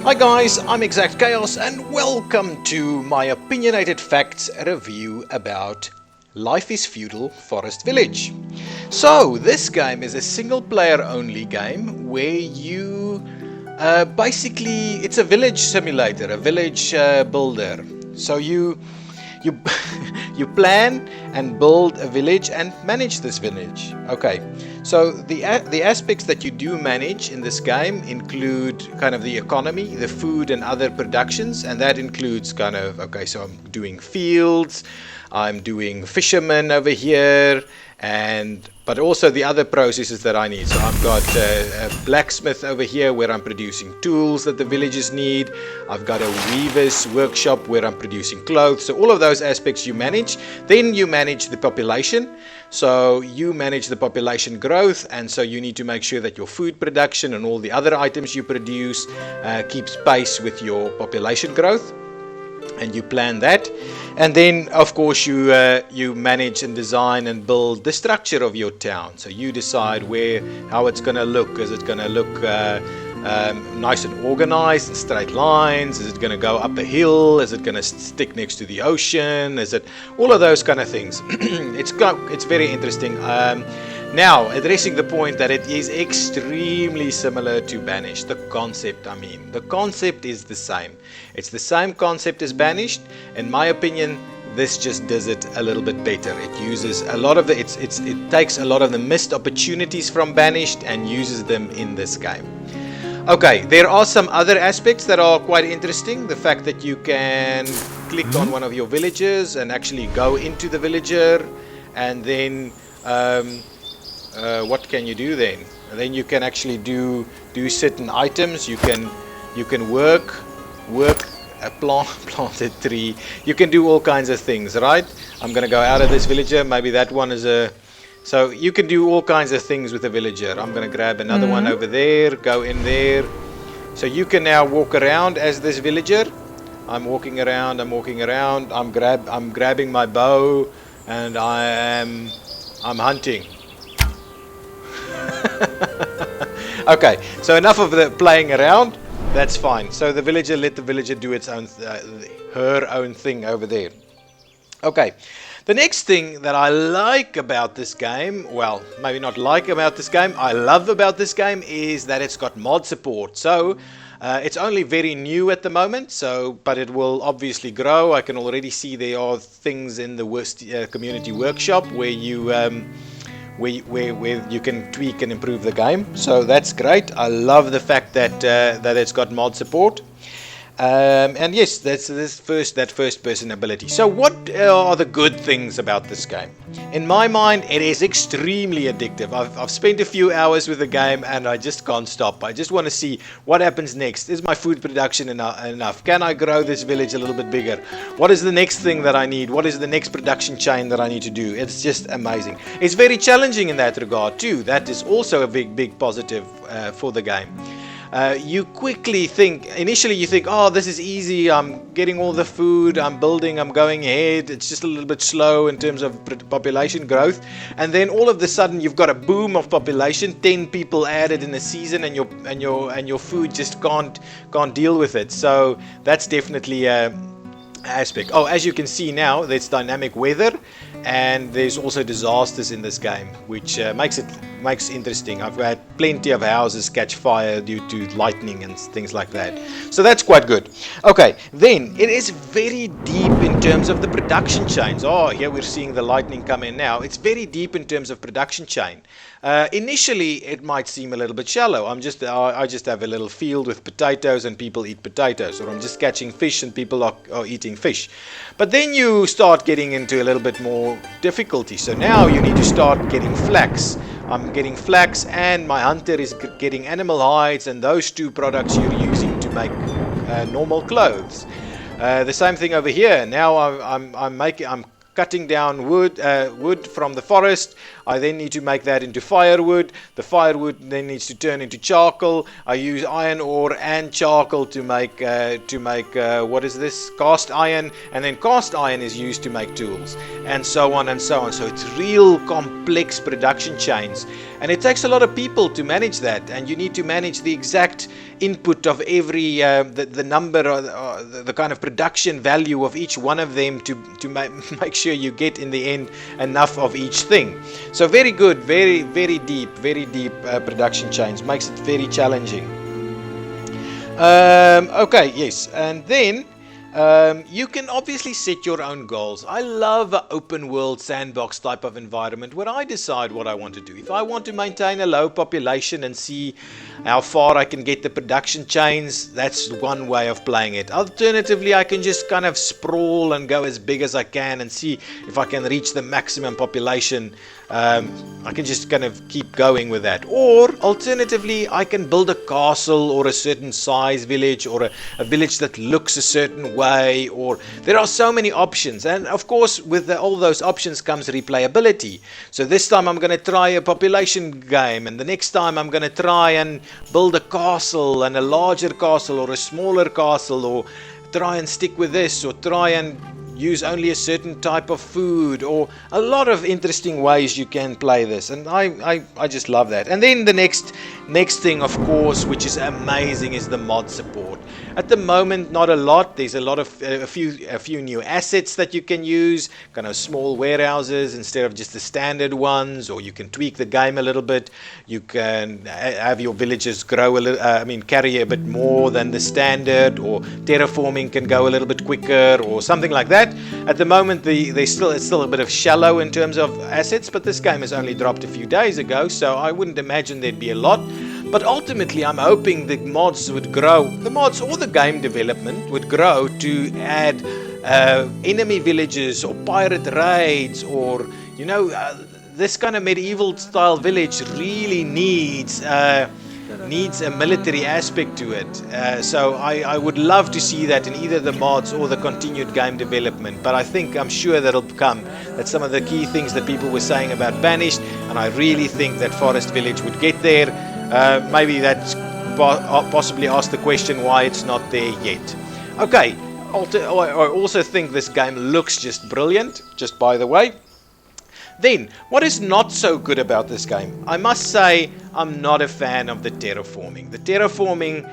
Hi guys, I'm Exact Chaos and welcome to my opinionated facts review about Life is Feudal Forest Village. So this game is a single player only game where you basically, it's a village simulator, a village builder. So you you plan and build a village and manage this village. Okay, so the aspects that you do manage in this game include kind of the economy, the food and other productions, and that includes kind of, okay, so I'm doing fields, I'm doing fishermen over here, but also the other processes that I need. So I've got a blacksmith over here where I'm producing tools that the villagers need. I've got a weaver's workshop where I'm producing clothes. So all of those aspects you manage. Then you manage the population. So you manage the population growth, and so you need to make sure that your food production and all the other items you produce keeps pace with your population growth. And you plan that, and then of course you manage and design and build the structure of your town. So you decide how it's going to look. Is it going to look nice and organized in straight lines? Is it going to go up a hill? Is it going to stick next to the ocean? Is it all of those kind of things? It's very interesting. Now, addressing the point that it is extremely similar to Banished, the concept is the same. It's the same concept as Banished. In my opinion, this just does it a little bit better. It uses a lot of it takes a lot of the missed opportunities from Banished and uses them in this game. Okay, there are some other aspects that are quite interesting. The fact that you can click on one of your villagers and actually go into the villager, and then what can you do then? And then you can actually do certain items. You can work plant a tree. You can do all kinds of things, right? I'm gonna go out of this villager. Maybe that one is so you can do all kinds of things with a villager. I'm gonna grab another one over there, go in there. So you can now walk around as this villager. I'm walking around. I'm grabbing my bow, and I'm hunting. Okay, so enough of the playing around. That's fine. So the villager, let the villager do its own, her own thing over there. Okay, the next thing that I like about this game, well, maybe not like about this game, I love about this game is that it's got mod support. So it's only very new at the moment, but it will obviously grow. I can already see there are things in the community workshop where you where you can tweak and improve the game. So that's great. I love the fact that it's got mod support. And yes, that's that first person ability. So what are the good things about this game? In my mind, it is extremely addictive. I've spent a few hours with the game and I just can't stop. I just want to see what happens next. Is my food production enough? Can I grow this village a little bit bigger? What is the next thing that I need? What is the next production chain that I need to do? It's just amazing. It's very challenging in that regard too. That is also a big positive for the game. You quickly think, initially you think, oh, this is easy, I'm getting all the food, I'm building, I'm going ahead, it's just a little bit slow in terms of population growth, and then all of a sudden you've got a boom of population, 10 people added in a season, and your food just can't deal with it. So that's definitely aspect. Oh, as you can see now, there's dynamic weather, and there's also disasters in this game, which makes it interesting. I've had plenty of houses catch fire due to lightning and things like that, so that's quite good. Okay, then it is very deep in terms of the production chains. Oh, here we're seeing the lightning come in now. It's very deep in terms of production chain. Initially, it might seem a little bit shallow. I just have a little field with potatoes and people eat potatoes, or I'm just catching fish and people are eating fish. But then you start getting into a little bit more difficulty. So now you need to start getting flax. I'm getting flax, and my hunter is getting animal hides, and those two products you're using to make normal clothes. The same thing over here. Now I'm cutting down wood from the forest. I then need to make that into firewood. The firewood then needs to turn into charcoal. I use iron ore and charcoal to make what is this? Cast iron, and then cast iron is used to make tools, and so on and so on. So it's real complex production chains, and it takes a lot of people to manage that, and you need to manage the exact input of every the number or the kind of production value of each one of them to make sure you get in the end enough of each thing. So very good, very deep production chains, makes it very challenging. Okay, yes, and then you can obviously set your own goals. I love an open world sandbox type of environment where I decide what I want to do. If I want to maintain a low population and see how far I can get the production chains, that's one way of playing it. Alternatively, I can just kind of sprawl and go as big as I can and see if I can reach the maximum population. I can just kind of keep going with that. Or alternatively, I can build a castle or a certain size village or a village that looks a certain way, or there are so many options. And of course, with all those options comes replayability. So this time I'm going to try a population game, and the next time I'm going to try and build a castle, and a larger castle or a smaller castle, or try and stick with this, or try and use only a certain type of food, or a lot of interesting ways you can play this, and I just love that. And then the next thing, of course, which is amazing, is the mod support. At the moment, not a lot. There's a few new assets that you can use, kind of small warehouses instead of just the standard ones, or you can tweak the game a little bit. You can have your villagers grow a little, carry a bit more than the standard, or terraforming can go a little bit quicker, or something like that. At the moment, it's still a bit of shallow in terms of assets, but this game has only dropped a few days ago, so I wouldn't imagine there'd be a lot. But ultimately, I'm hoping the mods would grow, the mods or the game development would grow to add enemy villages or pirate raids, or this kind of medieval style village really needs a military aspect to it. So I would love to see that in either the mods or the continued game development. But I'm sure that'll come. That's some of the key things that people were saying about Banished, and I really think that Forest Village would get there. Maybe that's possibly ask the question why it's not there yet. Okay, I also think this game looks just brilliant, just by the way. Then, what is not so good about this game? I must say, I'm not a fan of the terraforming. The terraforming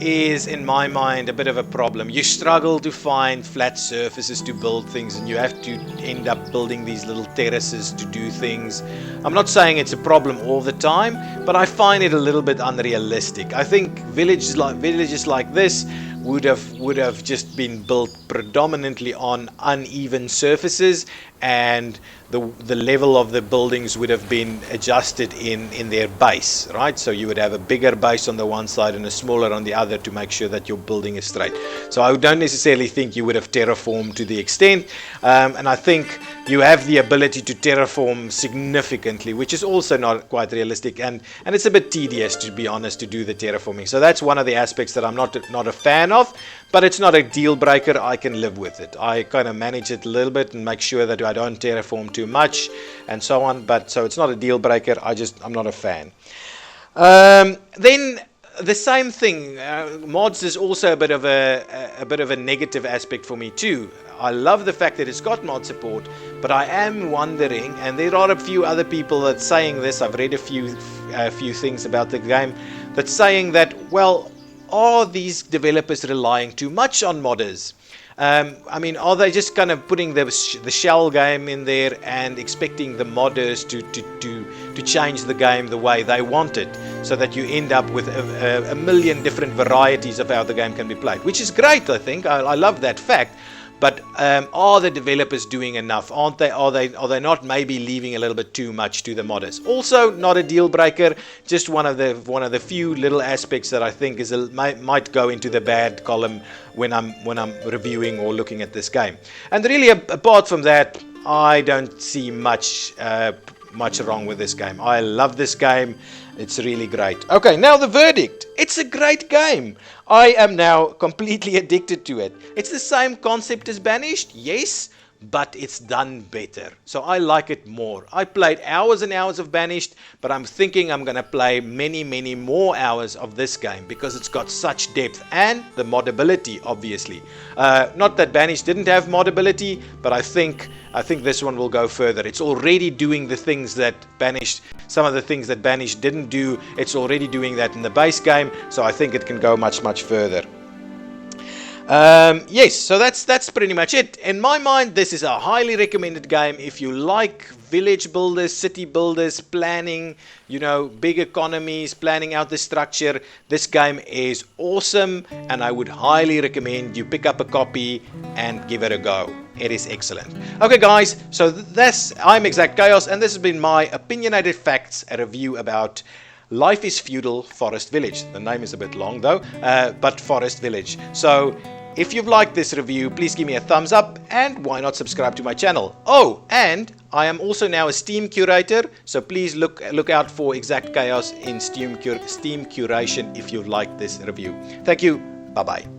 is, in my mind, a bit of a problem. You struggle to find flat surfaces to build things, and you have to end up building these little terraces to do things. I'm not saying it's a problem all the time, but I find it a little bit unrealistic. I think villages like this would have just been built predominantly on uneven surfaces, and the level of the buildings would have been adjusted in their base, right? So you would have a bigger base on the one side and a smaller on the other to make sure that your building is straight. So I don't necessarily think you would have terraformed to the extent, and I think you have the ability to terraform significantly, which is also not quite realistic, and it's a bit tedious, to be honest, to do the terraforming. So that's one of the aspects that I'm not a fan of, but it's not a deal breaker. I can live with it. I kind of manage it a little bit and make sure that I don't terraform too much and so on, but so it's not a deal breaker. I'm not a fan. Then the same thing, mods is also a bit of a negative aspect for me too. I love the fact that it's got mod support, but I am wondering, and there are a few other people that's saying this. I've read a few things about the game that's saying that, well, are these developers relying too much on modders? Are they just kind of putting the shell game in there and expecting the modders to change the game the way they want it, so that you end up with a million different varieties of how the game can be played, which is great, I think. I love that fact. But are the developers doing enough? Aren't they? Are they not maybe leaving a little bit too much to the modders? Also, not a deal breaker. Just one of the few little aspects that I think might go into the bad column when I'm reviewing or looking at this game. And really, apart from that, I don't see much wrong with this game. I love this game. It's really great. Okay, now the verdict. It's a great game. I am now completely addicted to it. It's the same concept as Banished, yes, but it's done better. So I like it more. I played hours and hours of Banished, but I'm thinking I'm going to play many, many more hours of this game because it's got such depth and the modability, obviously. Not that Banished didn't have modability, but I think this one will go further. It's already doing the things that Banished, some of the things that Banished didn't do. It's already doing that in the base game, so I think it can go much, much further. Yes, so that's pretty much it. In my mind, this is a highly recommended game if you like village builders, city builders, planning, big economies, planning out the structure. This game is awesome, and I would highly recommend you pick up a copy and give it a go. It is excellent. Okay, guys, so I'm Exact Chaos, and this has been my opinionated facts, a review about Life is Feudal Forest Village. The name is a bit long though, but Forest Village. So if you've liked this review, please give me a thumbs up, and why not subscribe to my channel. Oh, and I am also now a Steam curator, so please look out for Exact Chaos in Steam curation if you've liked this review. Thank you. Bye-bye.